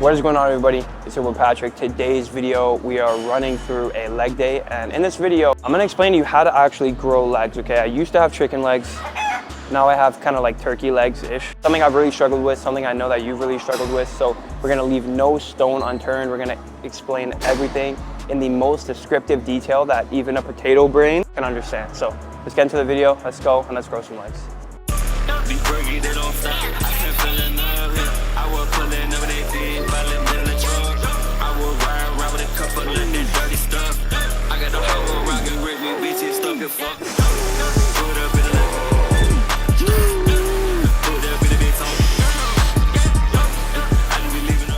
What is going on, everybody? It's your boy Patrick. Today's video, we are running through a leg day, and in this video, I'm gonna explain to you how to actually grow legs, okay? I used to have chicken legs. Now I have kind of like turkey legs-ish. Something I've really struggled with, something I know that you've really struggled with. So we're gonna leave no stone unturned. We're gonna explain everything in the most descriptive detail that even a potato brain can understand. So let's get into the video, let's go, and let's grow some legs.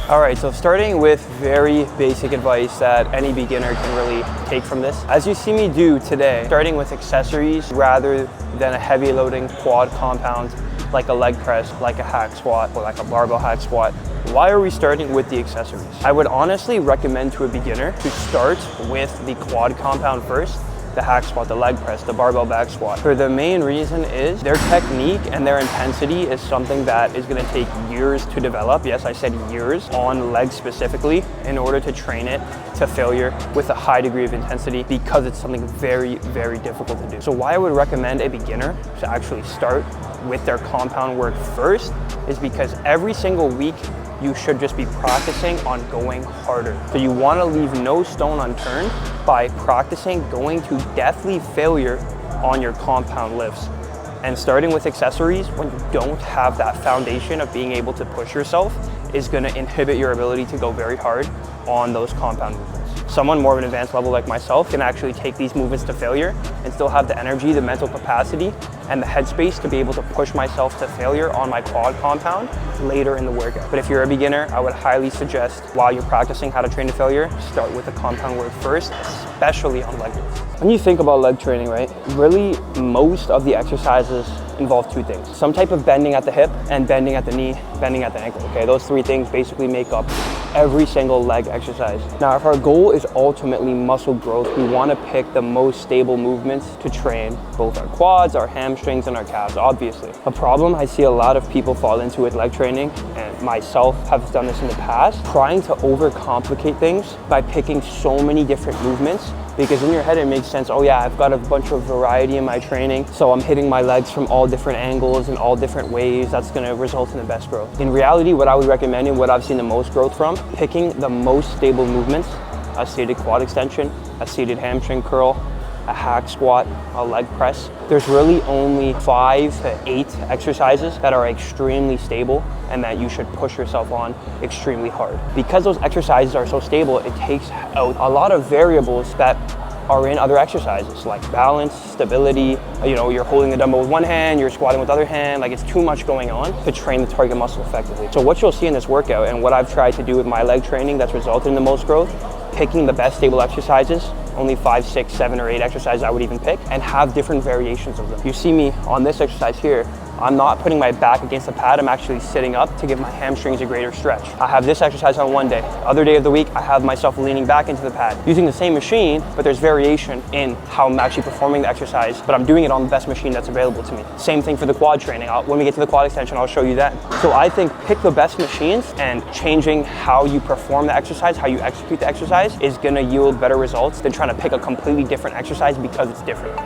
All right, so starting with very basic advice that any beginner can really take from this. As you see me do today, starting with accessories rather than a heavy loading quad compound like a leg press, like a hack squat, or like a barbell hack squat. Why are we starting with the accessories? I would honestly recommend to a beginner to start with the quad compound first, the hack squat, the leg press, the barbell back squat. For the main reason is their technique and their intensity is something that is gonna take years to develop. Yes, I said years on legs specifically in order to train it to failure with a high degree of intensity because it's something very, very difficult to do. So why I would recommend a beginner to actually start with their compound work first is because every single week you should just be practicing on going harder. So you want to leave no stone unturned by practicing going to deathly failure on your compound lifts. And starting with accessories when you don't have that foundation of being able to push yourself is going to inhibit your ability to go very hard on those compound movements. Someone more of an advanced level like myself can actually take these movements to failure and still have the energy, the mental capacity, and the headspace to be able to push myself to failure on my quad compound later in the workout. But if you're a beginner, I would highly suggest while you're practicing how to train to failure, start with the compound work first, especially on leg lifts. When you think about leg training, right, really most of the exercises involve two things. Some type of bending at the hip and bending at the knee, bending at the ankle, okay? Those three things basically make up every single leg exercise. Now, if our goal is ultimately muscle growth, we want to pick the most stable movements to train both our quads, our hamstrings, and our calves, obviously. A problem I see a lot of people fall into with leg training, and myself have done this in the past, trying to overcomplicate things by picking so many different movements, because in your head it makes sense, oh yeah, I've got a bunch of variety in my training, so I'm hitting my legs from all different angles and all different ways, that's gonna result in the best growth. In reality, what I would recommend and what I've seen the most growth from, picking the most stable movements, a seated quad extension, a seated hamstring curl, a hack squat, a leg press. There's really only 5 to 8 exercises that are extremely stable and that you should push yourself on extremely hard. Because those exercises are so stable, it takes out a lot of variables that are in other exercises like balance, stability, you're holding the dumbbell with one hand, you're squatting with the other hand, like it's too much going on to train the target muscle effectively. So what you'll see in this workout and what I've tried to do with my leg training that's resulted in the most growth, picking the best stable exercises, only 5, 6, 7, or 8 exercises I would even pick, and have different variations of them. You see me on this exercise here, I'm not putting my back against the pad, I'm actually sitting up to give my hamstrings a greater stretch. I have this exercise on one day. Other day of the week, I have myself leaning back into the pad. Using the same machine, but there's variation in how I'm actually performing the exercise, but I'm doing it on the best machine that's available to me. Same thing for the quad training. When we get to the quad extension, I'll show you that. So I think pick the best machines, and changing how you perform the exercise, how you execute the exercise, is gonna yield better results than trying to pick a completely different exercise because it's different.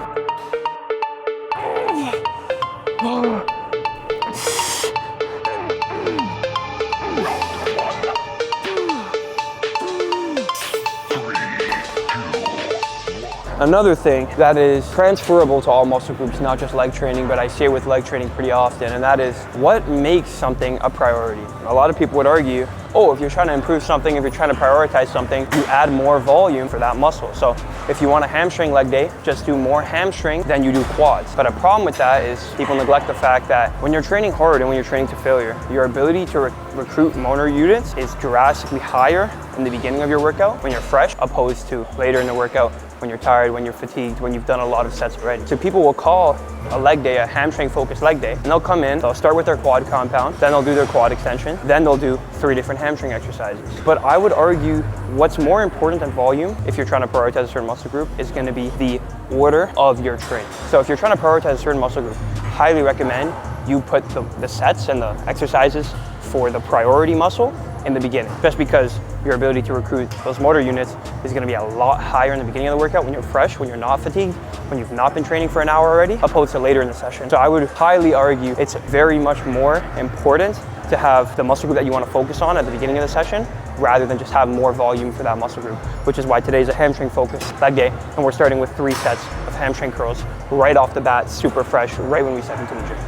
Another thing that is transferable to all muscle groups, not just leg training, but I see it with leg training pretty often, and that is what makes something a priority. A lot of people would argue, oh, if you're trying to improve something, if you're trying to prioritize something, you add more volume for that muscle. So if you want a hamstring leg day, just do more hamstring than you do quads. But a problem with that is people neglect the fact that when you're training hard and when you're training to failure, your ability to recruit motor units is drastically higher in the beginning of your workout when you're fresh, opposed to later in the workout when you're tired, when you're fatigued, when you've done a lot of sets already. So people will call a leg day a hamstring focused leg day, and they'll come in, they'll start with their quad compound, then they'll do their quad extension, then they'll do 3 different hamstring exercises. But I would argue what's more important than volume, if you're trying to prioritize a certain muscle group, is gonna be the order of your training. So if you're trying to prioritize a certain muscle group, highly recommend you put the sets and the exercises for the priority muscle in the beginning, just because your ability to recruit those motor units is going to be a lot higher in the beginning of the workout when you're fresh, when you're not fatigued, when you've not been training for an hour already, opposed to later in the session. So I would highly argue it's very much more important to have the muscle group that you want to focus on at the beginning of the session rather than just have more volume for that muscle group, which is why today's a hamstring focused leg day, and we're starting with 3 sets of hamstring curls right off the bat, super fresh, right when we step into the gym.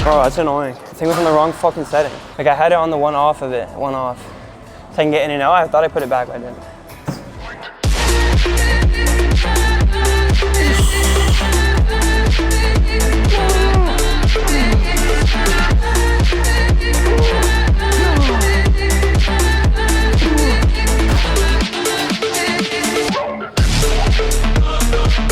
Bro, that's annoying. I think it was on the wrong fucking setting. Like I had it on the one off of it, one off. So I can get in and out. I thought I put it back, but I didn't.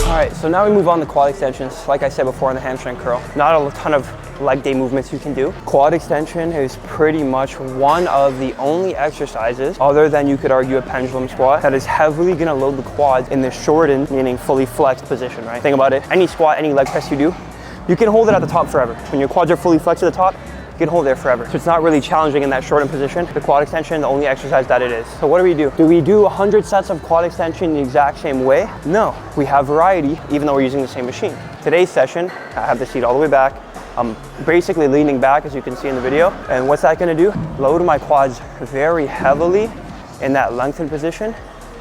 All right, so now we move on to quad extensions. Like I said before on the hamstring curl, not a ton of leg day movements you can do. Quad extension is pretty much one of the only exercises, other than you could argue a pendulum squat, that is heavily gonna load the quads in the shortened, meaning fully flexed position, right? Think about it, any squat, any leg press you do, you can hold it at the top forever. When your quads are fully flexed at the top, you can hold there forever. So it's not really challenging in that shortened position. The quad extension, the only exercise that it is. So what do? Do we do 100 sets of quad extension the exact same way? No, we have variety, even though we're using the same machine. Today's session, I have the seat all the way back. I'm basically leaning back, as you can see in the video. And what's that gonna do? Load my quads very heavily in that lengthened position,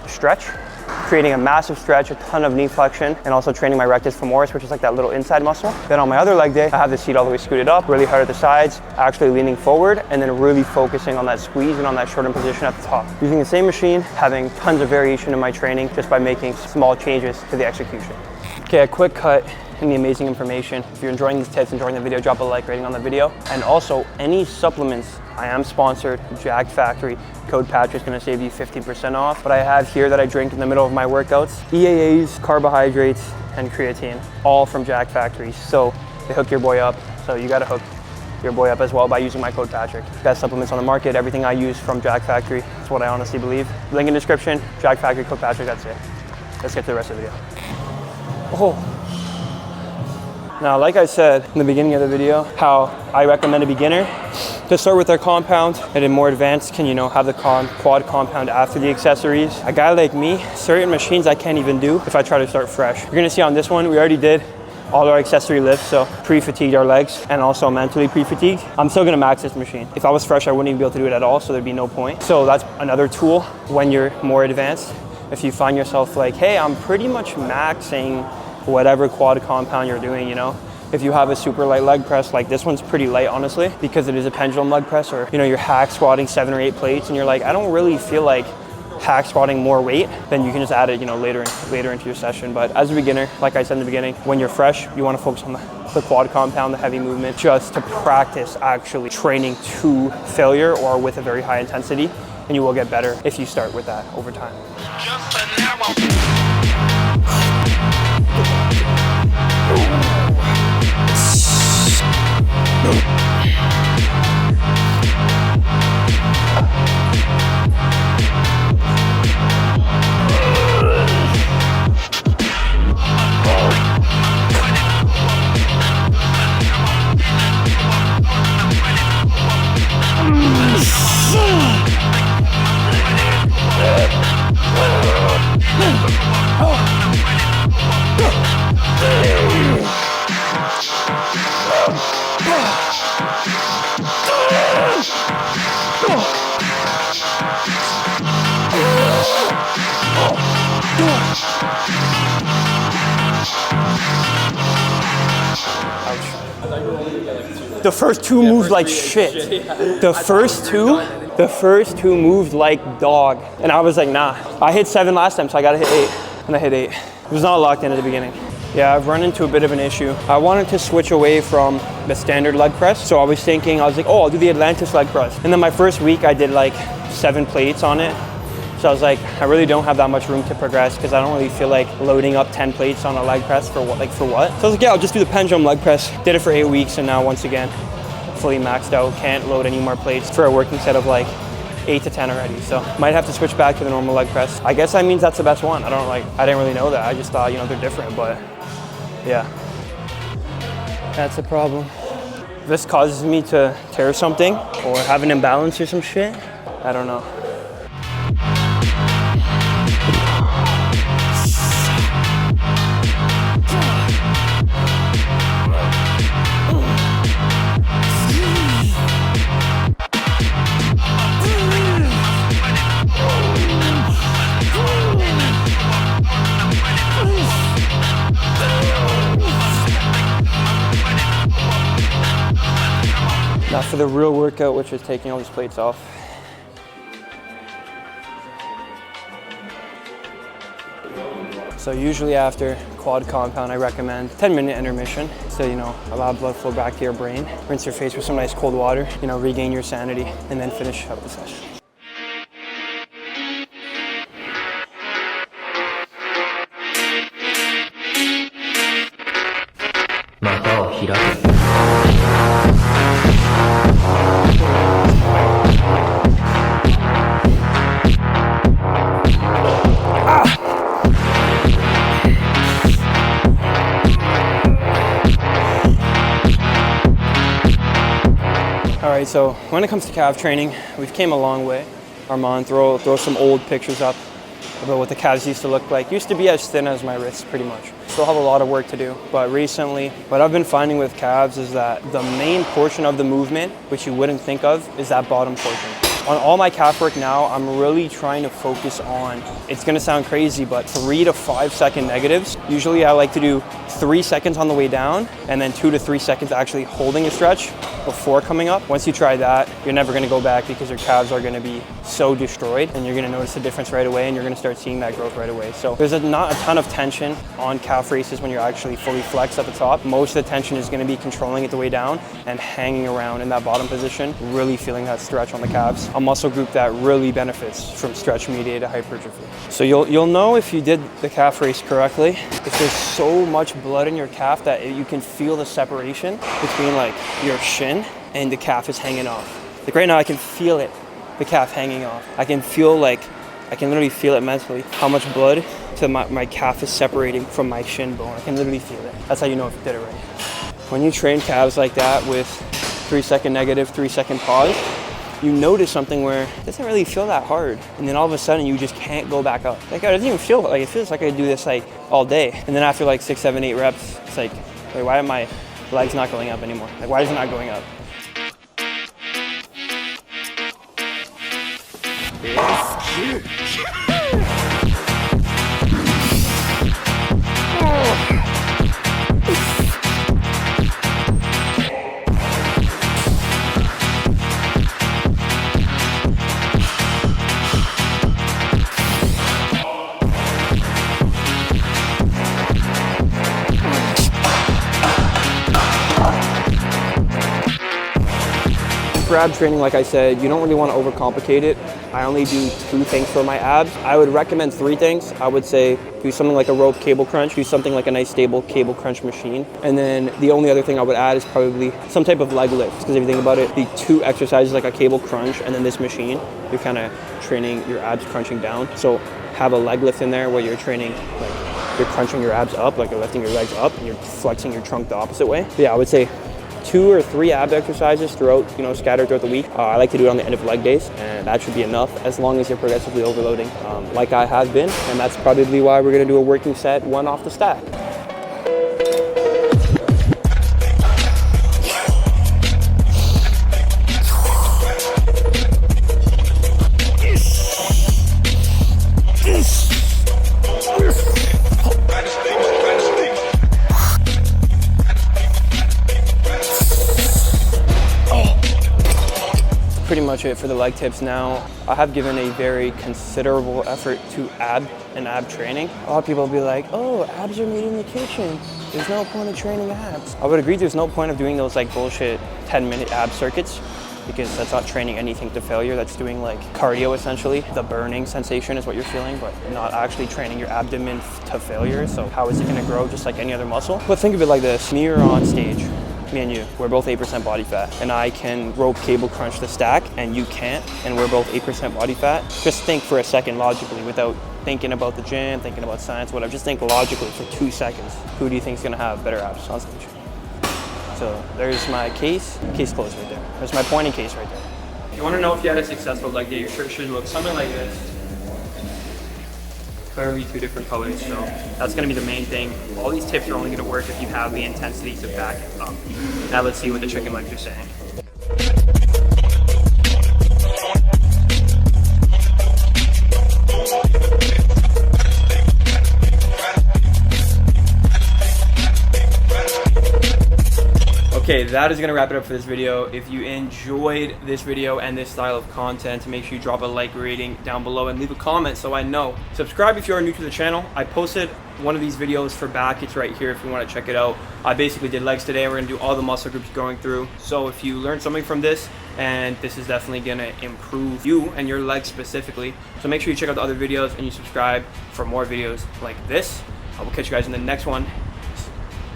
stretch, creating a massive stretch, a ton of knee flexion, and also training my rectus femoris, which is like that little inside muscle. Then on my other leg day, I have the seat all the way scooted up, really hard at the sides, actually leaning forward, and then really focusing on that squeeze and on that shortened position at the top. Using the same machine, having tons of variation in my training, just by making small changes to the execution. Okay, a quick cut and the amazing information. If you're enjoying these tips, enjoying the video, drop a like rating on the video. And also, any supplements, I am sponsored, Jag Factory. Code Patrick's gonna save you 15% off. But I have here that I drink in the middle of my workouts, EAAs, carbohydrates, and creatine, all from Jag Factory. So they hook your boy up. So you gotta hook your boy up as well by using my code Patrick. Best supplements on the market, everything I use from Jag Factory. That's what I honestly believe. Link in description, Jag Factory, code Patrick, that's it. Let's get to the rest of the video. Oh. Now, like I said in the beginning of the video, how I recommend a beginner to start with their compound, and then more advanced can, have the quad compound after the accessories. A guy like me, certain machines I can't even do if I try to start fresh. You're gonna see on this one, we already did all our accessory lifts, so pre-fatigued our legs and also mentally pre-fatigued. I'm still gonna max this machine. If I was fresh, I wouldn't even be able to do it at all, so there'd be no point. So that's another tool when you're more advanced. If you find yourself like, hey, I'm pretty much maxing whatever quad compound you're doing, If you have a super light leg press, like this one's pretty light, honestly, because it is a pendulum leg press, or, you're hack squatting 7 or 8 plates and you're like, I don't really feel like hack squatting more weight, then you can just add it, later into your session. But as a beginner, like I said in the beginning, when you're fresh, you want to focus on the quad compound, the heavy movement, just to practice actually training to failure or with a very high intensity, and you will get better if you start with that over time. The first two moved like shit. The first two moved like dog. And I was like, nah. I hit 7 last time, so I gotta hit 8. And I hit 8. It was not locked in at the beginning. Yeah, I've run into a bit of an issue. I wanted to switch away from the standard leg press. So I was like, oh, I'll do the Atlantis leg press. And then my first week, I did like 7 plates on it. So I was like, I really don't have that much room to progress because I don't really feel like loading up 10 plates on a leg press for what? So I was like, yeah, I'll just do the pendulum leg press. Did it for 8 weeks, and now once again, fully maxed out, can't load any more plates for a working set of like 8 to 10 already. So might have to switch back to the normal leg press. I guess that means that's the best one. I didn't really know that. I just thought, you know, they're different, but yeah, that's a problem. If this causes me to tear something or have an imbalance or some shit, I don't know. Now for the real workout, which is taking all these plates off. So usually after quad compound, I recommend 10-minute intermission. So, you know, allow blood flow back to your brain. Rinse your face with some nice cold water, you know, regain your sanity, and then finish up the session. All right, so when it comes to calf training, we've came a long way. Armand, throw some old pictures up about what the calves used to look like. Used to be as thin as my wrists, pretty much. Still have a lot of work to do, but recently, what I've been finding with calves is that the main portion of the movement, which you wouldn't think of, is that bottom portion. On all my calf work now, I'm really trying to focus on, it's gonna sound crazy, but 3 to 5 second negatives. Usually I like to do 3 seconds on the way down and then 2 to 3 seconds actually holding a stretch before coming up. Once you try that, you're never gonna go back because your calves are gonna be so destroyed and you're gonna notice the difference right away and you're gonna start seeing that growth right away. So there's not a ton of tension on calf raises when you're actually fully flexed at the top. Most of the tension is gonna be controlling it the way down and hanging around in that bottom position, really feeling that stretch on the calves. A muscle group that really benefits from stretch mediated hypertrophy. So you'll know if you did the calf raise correctly, if there's so much blood in your calf that you can feel the separation between like your shin and the calf is hanging off. Like right now I can feel it, the calf hanging off. I can literally feel it mentally, how much blood to my calf is separating from my shin bone. I can literally feel it. That's how you know if you did it right. When you train calves like that with 3 second negative, 3 second pause, you notice something where it doesn't really feel that hard. And then all of a sudden you just can't go back up. Like, it doesn't even feel like, it feels like I do this like all day. And then after like 6, 7, 8 reps, it's like, wait, why are my legs not going up anymore? Like, why is it not going up? For ab training, like I said, you don't really want to overcomplicate it. I only do 2 things for my abs. I would recommend 3 things. I would say do something like a rope cable crunch, do something like a nice stable cable crunch machine. And then the only other thing I would add is probably some type of leg lift. Because if you think about it, the 2 exercises like a cable crunch and then this machine, you're kind of training your abs crunching down. So have a leg lift in there where you're training, like you're crunching your abs up, like you're lifting your legs up and you're flexing your trunk the opposite way. But yeah, I would say 2 or 3 ab exercises throughout, scattered throughout the week. I like to do it on the end of leg days, and that should be enough as long as you're progressively overloading, like I have been. And that's probably why we're gonna do a working set 1 off the stack. Pretty much it for the leg tips now. I have given a very considerable effort to ab training. A lot of people will be like, oh, abs are made in the kitchen. There's no point of training abs. I would agree there's no point of doing those like bullshit 10-minute ab circuits because that's not training anything to failure. That's doing like cardio essentially. The burning sensation is what you're feeling, but not actually training your abdomen to failure. So how is it gonna grow just like any other muscle? But think of it like this, me or on stage. me and you, we're both 8% body fat, and I can rope cable crunch the stack and you can't, and we're both 8% body fat. Just think for a second logically without thinking about the gym, thinking about science, whatever. Just think logically for 2 seconds. Who do you think is gonna have better abs on stage? So there's my case closed right there. There's my pointing case right there. If you wanna know if you had a successful leg day, your shirt should look something like this. Clearly 2 different colors, so that's gonna be the main thing. All these tips are only gonna work if you have the intensity to back it up. Now let's see what the chicken legs are saying. Okay, that is gonna wrap it up for this video. If you enjoyed this video and this style of content, make sure you drop a like rating down below and leave a comment so I know. Subscribe if you are new to the channel. I posted one of these videos for back. It's right here if you want to check it out. I basically did legs today. We're gonna do all the muscle groups going through. So if you learned something from this, and this is definitely gonna improve you and your legs specifically. So make sure you check out the other videos and you subscribe for more videos like this. I will catch you guys in the next one.